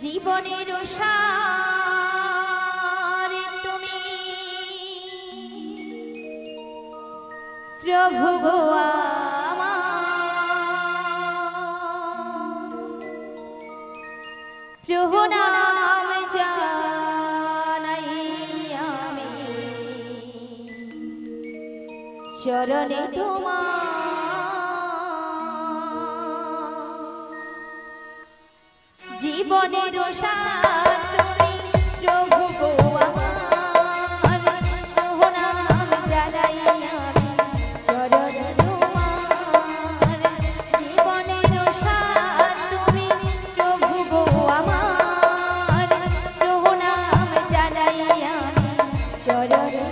জীবনের সার তুমি প্রভু গো প্রণাম জানাই আমি চরণে তোমার জীবনের সার তুমি প্রভু গো আমার প্রণাম জানাই আমি চরণে তোমার জীবনের সার তুমি প্রভু গো আমার প্রণাম জানাই আমি চরণে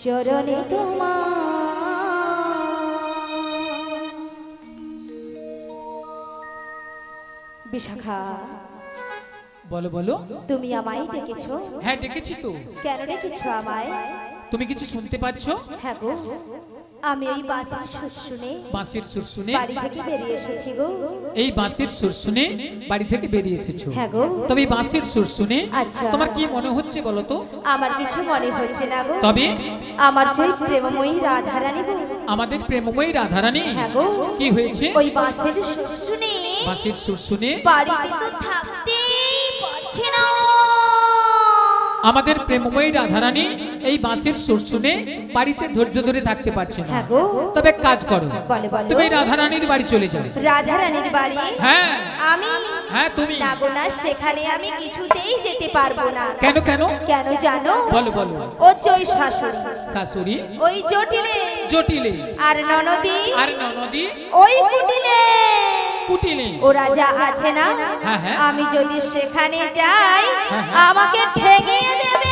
চরণে বিশাখা বলো বলো তুমি আমায় ডেকেছো? হ্যাঁ ডেকেছি তো। কেন ডেকেছো আমায়? তুমি কিছু শুনতে পাচ্ছ? হ্যাঁ গো, আমি এই বাঁশির সুর শুনে বাড়ি থেকে বেরিয়ে এসেছি গো। এই বাঁশির সুর শুনে বাড়ি থেকে বেরিয়ে এসেছো? হ্যাঁ গো। তবে এই বাঁশির সুর শুনে আচ্ছা তোমার কি মনে হচ্ছে বলো তো? আমার কিছু মনে হচ্ছে না গো। তবে আমার যে প্রেমময়ী রাধারানী গো, আমাদের প্রেমময়ী রাধারানী। হ্যাঁ গো। কি হয়েছে? ওই বাঁশির সুর শুনে বাঁশির সুর শুনে বাড়িতে তো থাকতেই পারছে না। আমাদের প্রেমময়ী রাধারানী এই বাঁশির সুর শুনে বাড়িতে ধৈর্য ধরে থাকতে পারছে না। হ্যাঁ গো। তবে কাজ করো, তুমি রাধারানীর বাড়ি চলে যাও। রাধারানীর বাড়ি? হ্যাঁ আমি? হ্যাঁ তুমি। না গো না, সেখানে আমি কিছুতেই যেতে পারবো না। কেন কেন? কেন জানো? বলো বলো। ও ওই শাশুড়ি, শাশুড়ি ওই জটিলে, জটিলে, আর ননদি, আর ননদি ওই কুটিলে। কুটিলে ও রাজা আছে না, হ্যাঁ, হ্যাঁ। আমি যদি সেখানে যাই হ্যাঁ, আমাকে ঠেঙিয়ে দেবে।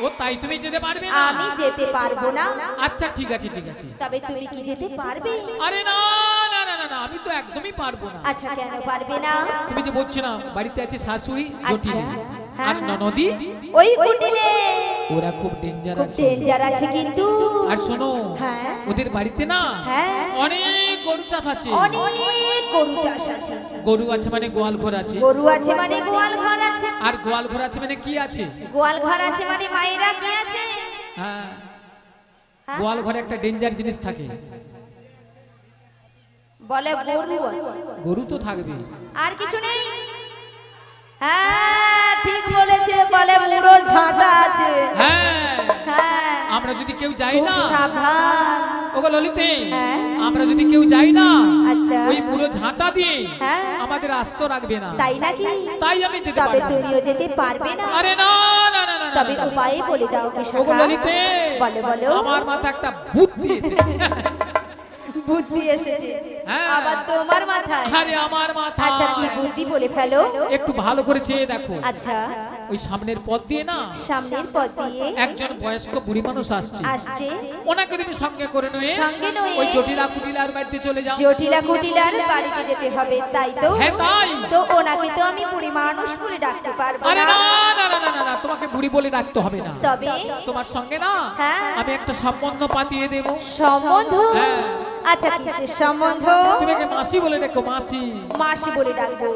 ও তাই তুমি যেতে পারবে না? আমি যেতে পারবো না। আচ্ছা ঠিক আছে ঠিক আছে। তবে তুমি কি যেতে পারবে? আরে না না না না না, আমি তো একদমই পারবো না। আচ্ছা কেন পারবে না? তুমি যে বলছো না বাড়িতে আছে শাশুড়ি আচ্ছা, জটিল হ্যাঁ, আর ননদি, ওই কুটিলে ওরা খুব ডেঞ্জার খুব আছে। ডেঞ্জার আছে কিন্তু। আর শোনো, হ্যাঁ, ওদের বাড়িতে না হ্যাঁ, অনেক গরু চাষ আছে। অনেক গরু চাষ আছে। গরু আছে মানে গোয়াল ঘর আছে। গরু আছে মানে গোয়াল ঘর আছে। আর গোয়াল ঘর আছে মানে কি আছে? গোয়াল ঘর আছে মানে মায়েরা কি আছে? হ্যাঁ, হ্যাঁ? গোয়াল ঘরে একটা ডেঞ্জার জিনিস থাকে। বলে গরু আছে। গরু তো থাকবে। আর কিছু নেই? হ্যাঁ ঠিক বলেছে, বলে মুড়ো ঝাঁটা আছে। হ্যাঁ, হ্যাঁ, আমরা যদি কেউ যাই খুব না, সাবধান। ওগো ললিতে, হ্যাঁ। আমরা যদি কেউ যাই না, আচ্ছা, ওই পুরো ঝাঁটা দিয়ে হ্যাঁ, আমাদের আস্ত রাখবে না। তাই নাকি? তাই আমি যেতে তবে পারবো না। তুমিও যেতে পারবে না? আরে না না না না না, তবে না, না। উপায় বলে দাও ওগো বিশাখা। ললিতে, বলো বলো। আমার মাথা একটা বুদ্ধি এসেছে। বুদ্ধি এসেছে হ্যাঁ। আবার তোমার মাথায়? আরে আমার মাথা। আচ্ছা কি বুদ্ধি বলে ফেলো। একটু ভালো করে চেয়ে দেখো। আচ্ছা, ওই সামনের পথ দিয়ে না সামনের পথ দিয়ে একজন বয়স্ক বুড়ি মানুষ আসছে। আসছে। ওনাকে তুমি সঙ্গে করে নয়ে সঙ্গে নয়ে ওই জটিলা কুটিলার বাড়িতে চলে যাও। জটিলা কুটিলার বাড়িতে যেতে হবে, তাই তো? হ্যাঁ তাই। তো ওনাকে তো আমি বুড়ি মানুষ বলে ডাকতে পারবো আরে না। না না না না না না, তোমাকে বুড়ি বলে ডাকতে হবে না। তবে তোমার সঙ্গে না হ্যাঁ। আমি একটা সম্বন্ধ পাতিয়ে দেব। সম্বন্ধ? হ্যাঁ। আচ্ছা কিসের সম্বন্ধ? তুমি একে মাসি বলে ডেকো, মাসি। মাসি বলে ডাকবো।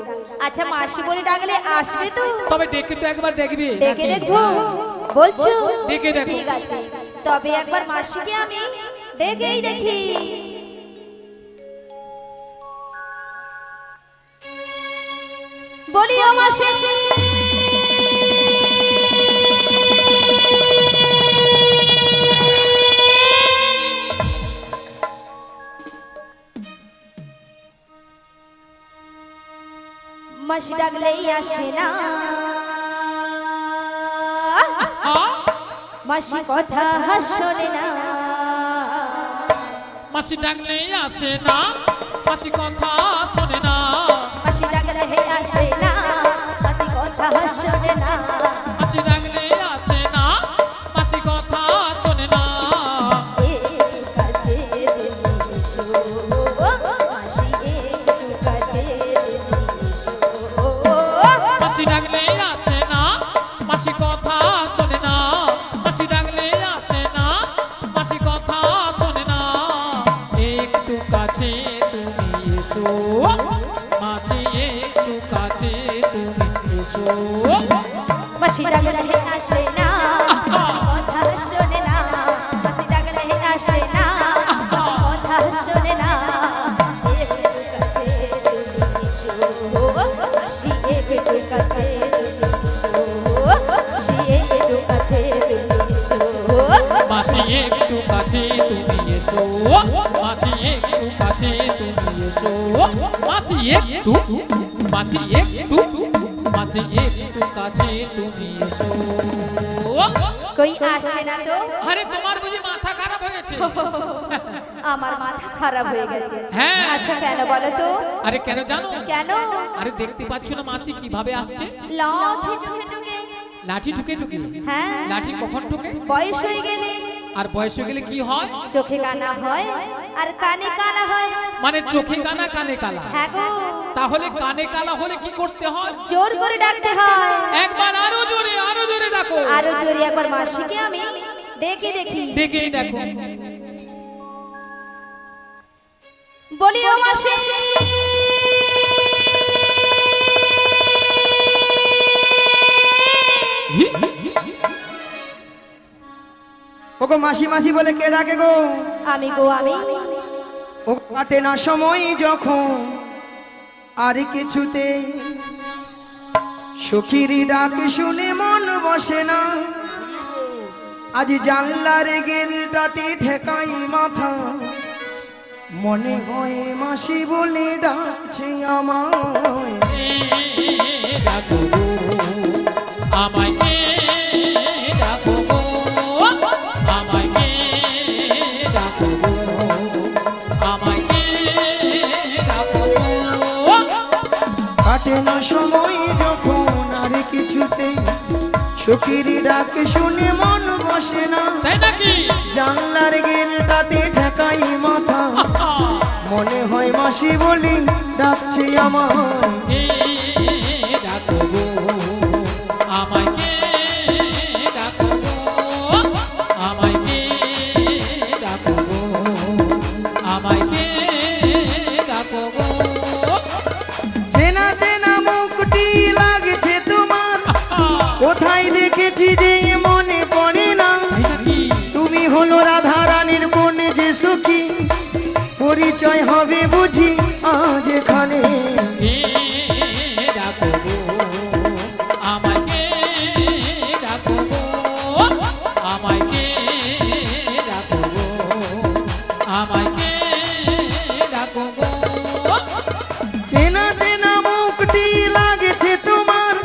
আচ্ছা মাসি বলে ডাকলে আসবে তো? তবে ডেকে তো একবার দেখবে। ডেকে নাকি? দেখবো বলছো? ডেকে দেখো। ঠিক আছে, তবে একবার মাসিকে আমি ডেকেই দেখি। বলি ও মাসি, মাসি ডাকলেই আসে না। হ্যাঁ? মাসি কথা শোনে না। মাসি ডাকলেই আসে না, মাসি কথা শোনে না। মাসি ডাকলে হে আসে না, মাসি কথা শোনে না। মাসি ডাকলেই আসে না, মাসি কথা শোনে না। একটু কাছে এসো, মাসি একটু কাছে এসো। মাসি ডাকলেই আসে না, মাসি কথা শোনে না। মাসি ডাকলেই আসে না, মাসি কথা শোনে না। একটু কাছে তুমি এসো, মাসি একটু কাছে তুমি এসো। মাসি ডাকলে হে আসে না, কথা শোনে না। মাসি ডাকলে হে আসে না, কথা শোনে না। একটু কাছে তুমি এসো, মাসি একটু কাছে তুমি এসো। মাসি একটু কাছে তুমি এসো। মাসি একটু কাছে তুমি এসো। মাসি একটু, মাসি একটু, মাসি একটু কাছে তুমি এসো। কই আসছে না তো? আরে তোমার বুঝি মাথা খারাপ হয়ে গেছে? আমার মাথা খারাপ হয়ে গেছে। হ্যাঁ। আচ্ছা কেন বলো তো? আরে কেন জানো? কেন? আরে দেখতে পাচ্ছ না মাসি কিভাবে আসছে? লাঠি ঠুকে ঠুকে। লাঠি ঠুকে ঠুকে? হ্যাঁ। লাঠি কখন ঠুকে? বয়স হয়ে গেলে আর বয়স হয়ে গেলে কি হয়? চোখে কানা হয় আর কানে কালা হয়। মানে চোখে কানা কানে কালা। হ্যাঁ গো। তাহলে কানে কালা হলে কি করতে হয়? জোর করে ডাকতে হয়। একবার আরো জোরে ডাকো। আরো জোরে একবার মাসিকে আমি ডেকে দেখি। ডেকেই দেখো। বলি ও মাসি, ওগো মাসি মাসি বলে কে ডাকে গো? আমি গো আমি। ও কাটে না সময় যখন আর কিছুতেই সখীর ডাক শুনে মন বসে না। আজ জানলার গেলটাতে ঠেকাই মাথা, মনে হয় মাসি বলে ডাকছে আমায়। ডাকো গো, আমায় কে ডাকো গো, আমায় কে ডাকো গো, আমায় কে কাটে না সময় যখন আর কিছুতে সখীর ডাক শুনে মন বসে না তাই নাকি জানলার গেলটাতে ঠেকাই মাথা মনে হয় মাসি বলি ডাকছে আমার কে ডাকো গো আমায় কে ডাকো গো আমায় কে ডাকো গো আমায় কে ডাকো গো চেনা চেনা মুখটি লাগছে তোমার কোথায় দেখেছি যে মনে পড়ে না তাই নাকি তুমি হলো রাধা রানীর বোন যে সখী পরিচয় হবে বুঝি আজ এখানে কে ডাকো গো আমায় কে ডাকো গো আমায় কে ডাকো গো আমায় কে ডাকো গো চেনা চেনা মুখটি লাগছে তোমার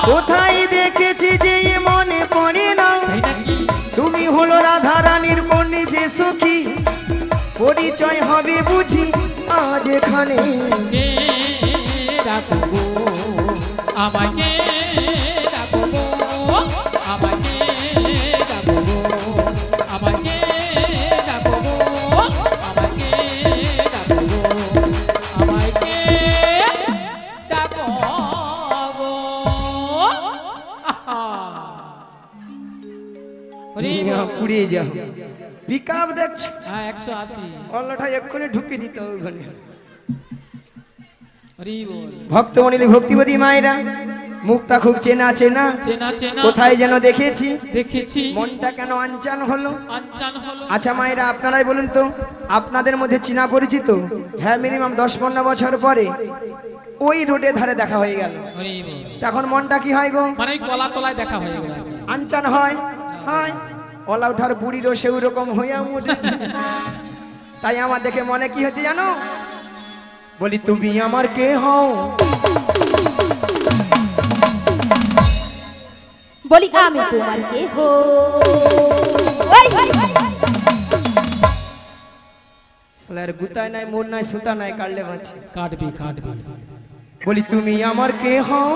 কোথায় দেখেছি যে মনে পড়ে না তাই নাকি তুমি হলো রাধা রানীর বোন যে সখী পরিচয় হবে বুঝি আজ এখানে কে ডাকো গো আমায় কে ডাকো গো আমায় কে ডাকো গো আমায় কে ডাকো গো আমায় কে ডাকো গো আমায় কে ডাকো গো হরি বল। পুড়িয়ে যাও পিকআপ দেখছো হ্যাঁ 180 অল্লাটা এক্ষুনি ঢুকে দিতে হবে ওখানে হরি বল ভক্তমণি ভক্তিবতী মায়েরা মুখটা খুব চেনা চেনা চেনা চেনা কোথায় যেন দেখেছি দেখেছি মনটা কেন আনচান হলো আনচান হলো আচ্ছা মায়েরা আপনারাই বলুন তো আপনাদের মধ্যে চিনা পরিচিত হ্যাঁ মিনিমাম 10-15 বছর পরে ওই রোডে ধারে দেখা হয়ে গেল হরি বল তখন মনটা কি হয় গো মানে ওই কলা তলায় দেখা হয়ে গেল আনচান হয় হয় ওলা উঠার বুড়িরও সেই রকম হইয়া মুড়ে তাই আমার দেখে মনে কি হচ্ছে জানো বলি তুমি আমার কে হও বলি আমি তোমার কে হো শালার গুতায় নাই মোর নাই সুতা নাই কাটলে বাঁচে কাটবি কাটবি বলি তুমি আমার কে হও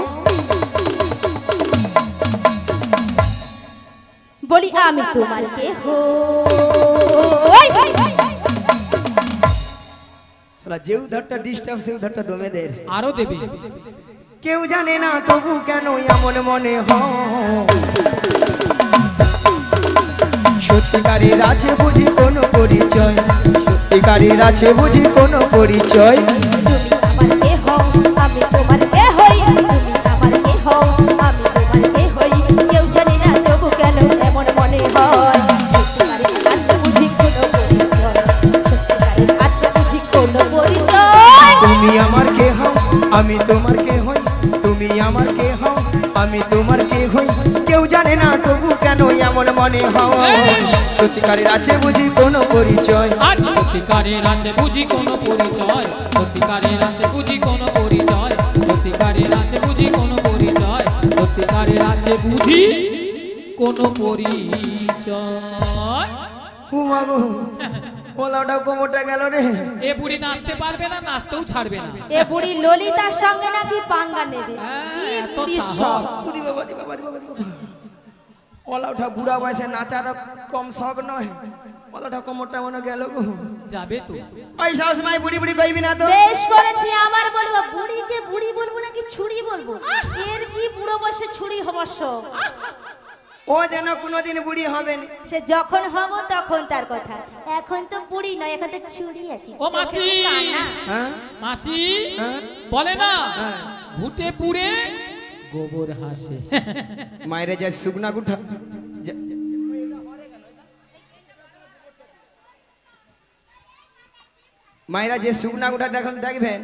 বলি আমি তোমার কে হো শালা যে উধারটা ডিস্টার্ব সে উধারটা দমে দেয় আরো দেবে কেউ জানে না তবু কেন এমন মনে হয় সত্যিকারের আছে বুঝি কোনো পরিচয় সত্যিকারের আছে বুঝি কোনো পরিচয় তুমি আমার কে হো আমি তোমার কে হই তুমি আমার কে হো আমি তোমার কে হই কেউ জানে না তবু কেন এমন মনে হয় সত্যিকারের আছে বুঝি কোনো পরিচয় সত্যিকারের আছে বুঝি কোনো পরিচয় তুমি আমার কে হও আমি তোমার কে হই তুমি আমার কে হও আমি তোমার কে হই কেউ জানে না তবু কেন এমন মনে হয় সত্যিকারের আছে বুঝি কোনো পরিচয় আজ সত্যিকারের আছে বুঝি কোনো পরিচয় সত্যিকারের আছে বুঝি কোনো পরিচয় সত্যিকারের আছে বুঝি কোনো পরিচয় সত্যিকারের আছে বুঝি কোনো পরিচয় হুমা গো ওলাটা কোমরটা গেল রে এ বুড়ি নাচতে পারবে না নাচতেও ছাড়বে না এ বুড়ি ললিতার সঙ্গে নাকি পাঙ্গা নেবে কি এত বুড়ির সাহস। শখ। বুড়ি বাবা রে বাবা রে বাবা রে বাবা। ওলাটা বুড়া বয়সে নাচার কম শখ নয় ওলাটা কোমরটা মনে গেল গো যাবে তো ওই সবসময় বুড়ি বুড়ি কইবি না তো বেশ করেছি আমার বলবো বুড়িকে বুড়ি বলবো নাকি ছুরি বলবো এর কি বুড়ো বসে ছুরি হবার শখ ও যেন কোনোদিন বুড়ি হবে না সে যখন হব তখন তার কথা এখন তো বুড়ি নয় এখন তো ছুরি আছে ও মাসি চোখে কানা। হ্যাঁ মাসি হ্যাঁ? বলে না হ্যাঁ। ঘুটে পুড়ে গোবর হাসে মায়েরে যায় শুকনা গুঠা মায়েরা যে শুকনা গুঠা দেখুন দেখবেন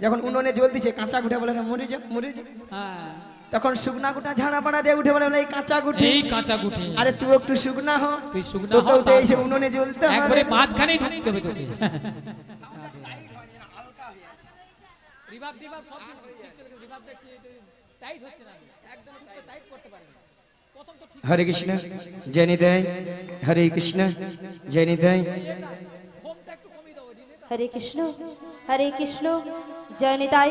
যখন উনুনে জল দিচ্ছে কাঁচা গুঠা বলে মরে যা মরে যা হ্যাঁ তখন শুকনা গুঠা ঝাড়া পাড়া দিয়ে উঠে বলে এই কাঁচা গুঠি এই কাঁচা গুটি আরে তুই একটু শুকনা হ তুই শুকনা হ, তোকেও তো তারপর। এসে উনুনে জ্বলতে হবে একবারে মাঝখানে ঢুকতে হবে তোকে রিভাব রিভাব সব রিভাব দেখি টাইট হচ্ছে না একদম টাইট করতে পারে প্রথম তো ঠিক হরে কৃষ্ণ জয় নিতাই হরে কৃষ্ণ জয় নিতাই হোমটা একটু কমিয়ে দাও দিলে হরে কৃষ্ণ জয় নিতাই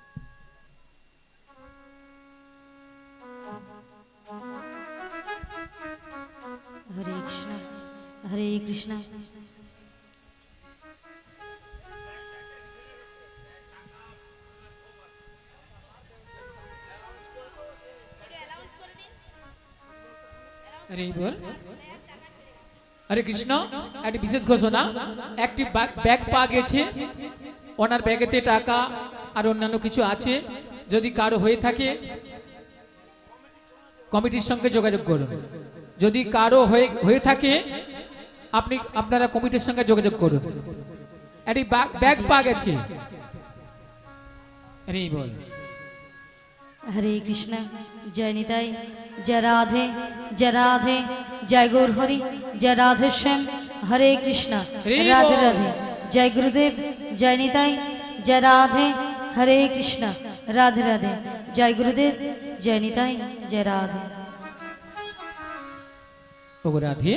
আরে বল হরে কৃষ্ণ একটি বিশেষ ঘোষণা একটি ব্যাগ পাওয়া গেছে ওনার ব্যাগেতে টাকা আর অন্যান্য কিছু আছে যদি কারো হয়ে থাকে কমিটির সঙ্গে যোগাযোগ করুন যদি কারো হয়ে থাকে আপনারা কমিটির সঙ্গে যোগাযোগ করুন একটি ব্যাগ পাওয়া গেছে আরে বল हरे कृष्ण जय निताई जय राधे जय गौर हरि जय राधे श्याम हरे कृष्ण राधे राधे जय गुरुदेव जय निताई जय राधे हरे कृष्ण राधे राधे जय गुरुदेव जय निताई जय राधे ওগো রাধে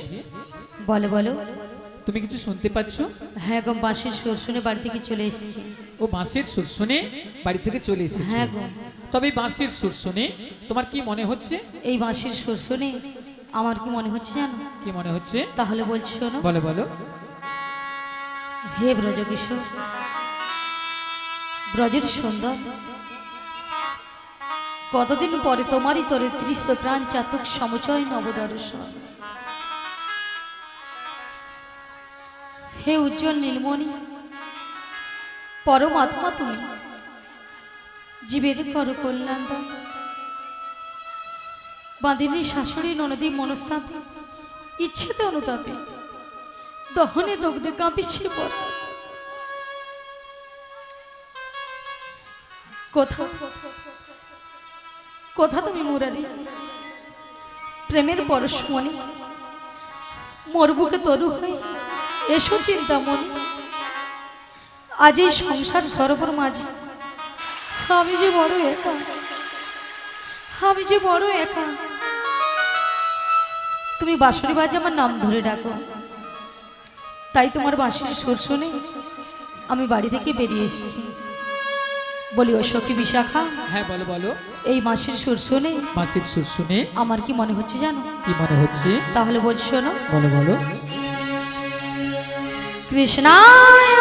बोलो बोलो তুমি কিছু শুনতে পাচ্ছ হ্যাঁ গো বাঁশির সুর শুনে বাড়ি থেকে চলে এসেছি ও বাঁশির সুর শুনে বাড়ি থেকে চলে এসেছে হ্যাঁ গো তবে বাঁশির সুর শুনে তোমার কি মনে হচ্ছে এই বাঁশির সুর শুনে আমার কি মনে হচ্ছে জানো কি মনে হচ্ছে তাহলে বলছি শোনো বলো বলো হে ব্রজকিশোর ব্রজের সুন্দর কতদিন পরে তোমারই তরে তৃষ্ণ প্রাণ চাতক সমচয় নবদর্শন হে উজ্জ্বল নীলমণি পরমাত্মা তুমি জীবের কর কল্যাণ দান বাঁধিনী শাশুড়ি ননদী মনস্তাপে ইচ্ছেতে অনুতাপে দহনে দগ্ধে কাঁপিছে পর কোথা তুমি মুরারি প্রেমের পরশমণি মোর বুকে তরু হয়ে এসো চিন্তামণি আজ এই সংসার সরোবর মাঝে আমি যে বড় একা তুমি বাঁশরি বাজে আমার নাম ধরে ডাকো তাই তোমার বাঁশির সুর শুনে আমি বাড়ি থেকে বেরিয়ে এসেছি বলি ও সখী বিশাখা হ্যাঁ বলো বলো এই বাঁশির সুর শুনে বাঁশির সুর শুনে আমার কি মনে হচ্ছে জানো কি মনে হচ্ছে তাহলে বলছি শোনো বলো বলো কৃষ্ণায়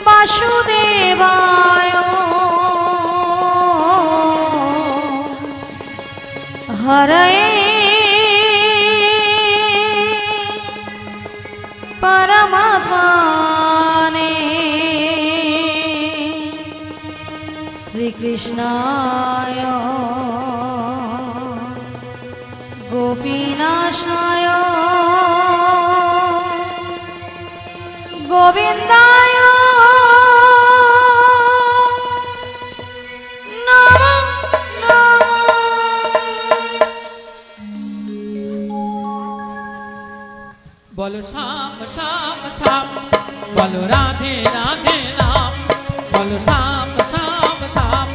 বাসুদেবায় হরয়ে পরমাত্মনে শ্রীকৃষ্ণায় গোপীনাশায় গোবিন্দায় বলো শ্যাম শ্যাম শ্যাম বলো রাধে রাধে নাম বলো শ্যাম শ্যাম শ্যাম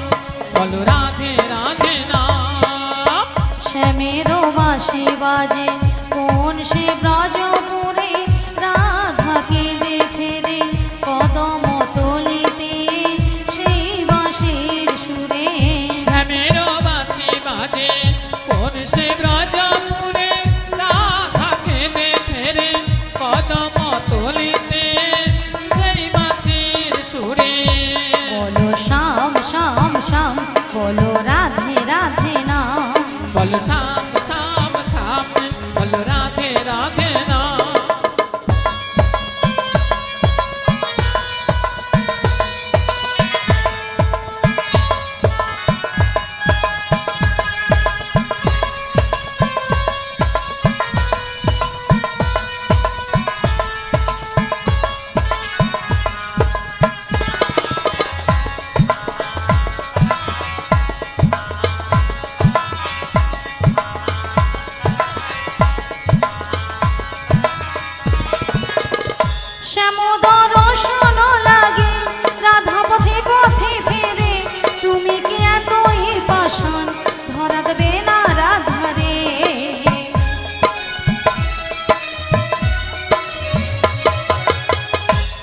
বলো রাধে রাধে নাম শ্যামেরও বাঁশি বাজে কোন সে ব্রজপুরে রাধাকে দেখে রে কদম তলিতে সেই বাঁশির সুরে শ্যামেরও বাঁশি বাজে কোন সে ব্রজপুরে রাধাকে দেখে রে কদম তলিতে সেই বাঁশির সুরে বলো শ্যাম শ্যাম শ্যাম বলো রাধে রাধে নাম বলো শ্যাম শ্যাম শ্যাম বলো রাধে রাধে নাম শ্যামোদর শোন লাগে রাধা পথে পথে ফেরে তুমি কি এতই পাষাণ ধরা দেবে না রাধারে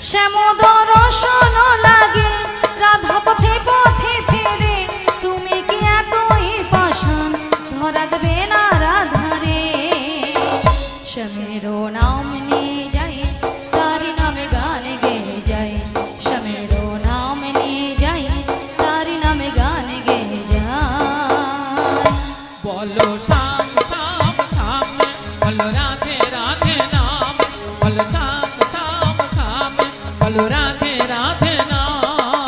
শ্যামোদর শোন লাগে রাধা পথে পথে ফেরে তুমি কি এতই পাষাণ ধরা দেবে না রাধারে শ্যামেরও নাম নিয়ে যাই তারি নামে গান গেয়ে যাই শ্যামেরও নাম নিয়ে যাই তারি নামে গান গেয়ে যাই রাধে রাধে নাম বলো শ্যাম শ্যাম শ্যাম বলো রাধে রাধে নাম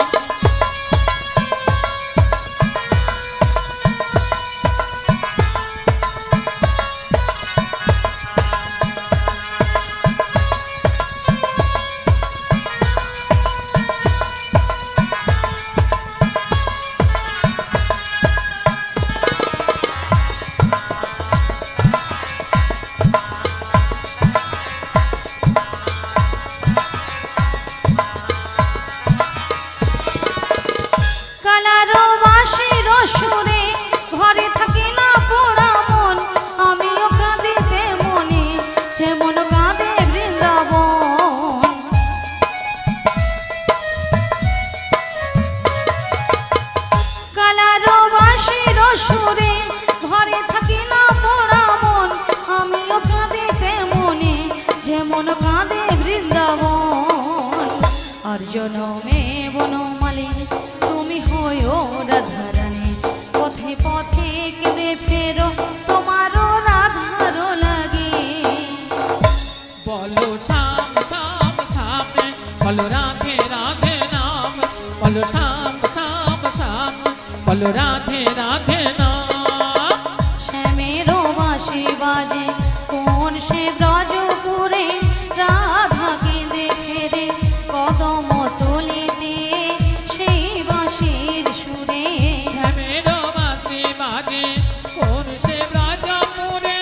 কালারো বাঁশির সুরে ঘরে থাকি না পোড়া মন আমিও কাঁদিতে মনে যেমন কাঁদে বৃন্দাবন কালারো বাঁশির সুরে ঘরে থাকি না পোড়া মন আমিও কাঁদিতে মনে যেমন কাঁদে বৃন্দাবন আর জনমে বনমালী তুমি হয়ো রাধারানী পথে পথে কেঁদে ফেরো তোমারও রাধার লাগে বলো শ্যাম শ্যাম শ্যাম বলো রাধে রাধে নাম বলো শ্যাম শ্যাম শ্যাম বলো রাধে রাধে নাম শ্যামেরও বাঁশি বাজে কোন সে ব্রজপুরে রাধা কেঁদে ফেরে কদম তলিতে সেই বাঁশির সুরে শ্যামের বাঁশি বাজে কোন সে ব্রজপুরে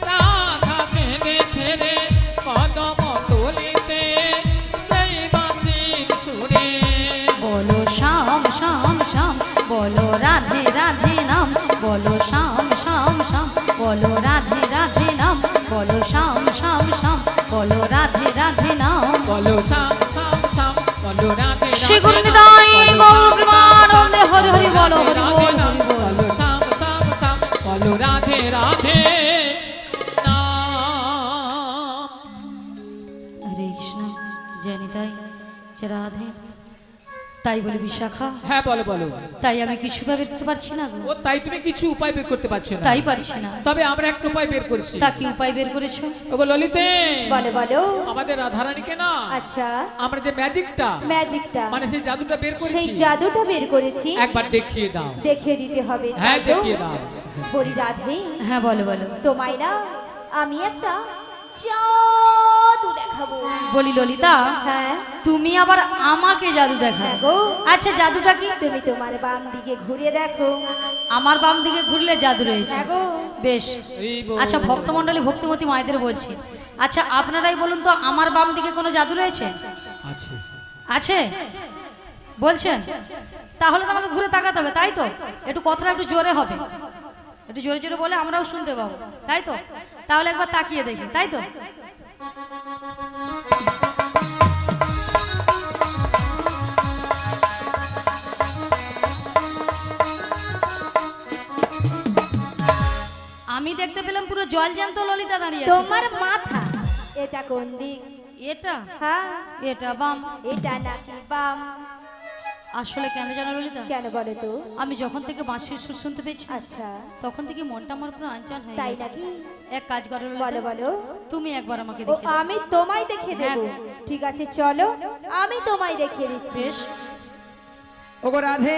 রাধা কেঁদে ফেরে কদম তলিতে সেই বাঁশির সুরে বলো শ্যাম শ্যাম শ্যাম বলো রাধে রাধে নাম বলো শ্যাম শ্যাম শ্যাম বলো রাধে রাধে নাম বলো শ্যাম শ্যাম শ্যাম বলো রাধে রাধে নাম বলো শ্যাম শ্যাম শ্যাম বলো রাধে শ্রী রাধে গুরুনিতাই নাম। গৌর প্রেমানন্দে হরি হরি বলো হরি বল হরি বল বলো শ্যাম শ্যাম শ্যাম বলো রাধে রাধে নাম। হরে কৃষ্ণ জয়নিতাই যে রাধে তাই বলে বিশাখা হ্যাঁ বলো বলো তাই আমি কিছু বের করতে পারছি না গো ও তাই তুমি কিছু উপায় বের করতে পারছো না তাই পারছি না তবে আমরা একটা উপায় বের করছি তা কি উপায় বের করেছো ওগো ললিতে বলো বলো আমাদের রাধারানীকে না আচ্ছা আমরা যে ম্যাজিকটা ম্যাজিকটা মানে সেই জাদুটা বের সেই করেছি জাদুটা বের করেছি একবার দেখিয়ে দাও দেখিয়ে দিতে হবে হ্যাঁ তাই তো? দেখিয়ে দাও বলি রাধে হ্যাঁ বলো বলো তোমায় না আমি একটা জাদু দেখাবো বলি ললিতা হ্যাঁ তুমি আবার আমাকে জাদু দেখা হ্যাঁ গো আচ্ছা জাদুটা কি তুমি তোমার বাম দিকে ঘুরিয়ে দেখো আমার বাম দিকে ঘুরলে জাদু রয়েছে হ্যাঁ গো বেশ এই বল। আচ্ছা ভক্তমণ্ডলী ভক্তিমতী মায়েদের বলছি আচ্ছা আপনারাই বলুন তো আমার বাম দিকে কোনো জাদু রয়েছে আছে আছে বলছেন তাহলে তো আমাকে ঘুরে তাকাতে হবে তাই তো একটু কথাটা একটু জোরে হবে একটু জোরে জোরে বলে আমরাও শুনতে পাবো তাই তো তাহলে একবার তাকিয়ে দেখি তাই তো আমি দেখতে পেলাম পুরো জল জ্যান্ত ললিতা দাঁড়িয়ে আছে তোমার মাথা এটা কোন দিক এটা হ্যাঁ এটা বাম এটা নাকি বাম আসলে কেন জানো ললিতা কেন বলো তো আমি যখন থেকে বাঁশির সুর শুনতে পেয়েছি আচ্ছা তখন থেকে মনটা আমার পুরো আনচান হয়ে তাই গেছে নাকি এক কাজ করো ললিতা, বলো বলো তুমি একবার আমাকে ও দেখে দাও। আমি তোমায় দেখিয়ে দেবো হ্যাঁ। ঠিক আছে চলো আমি তোমায় দেখিয়ে দিচ্ছি বেশ ওগো রাধে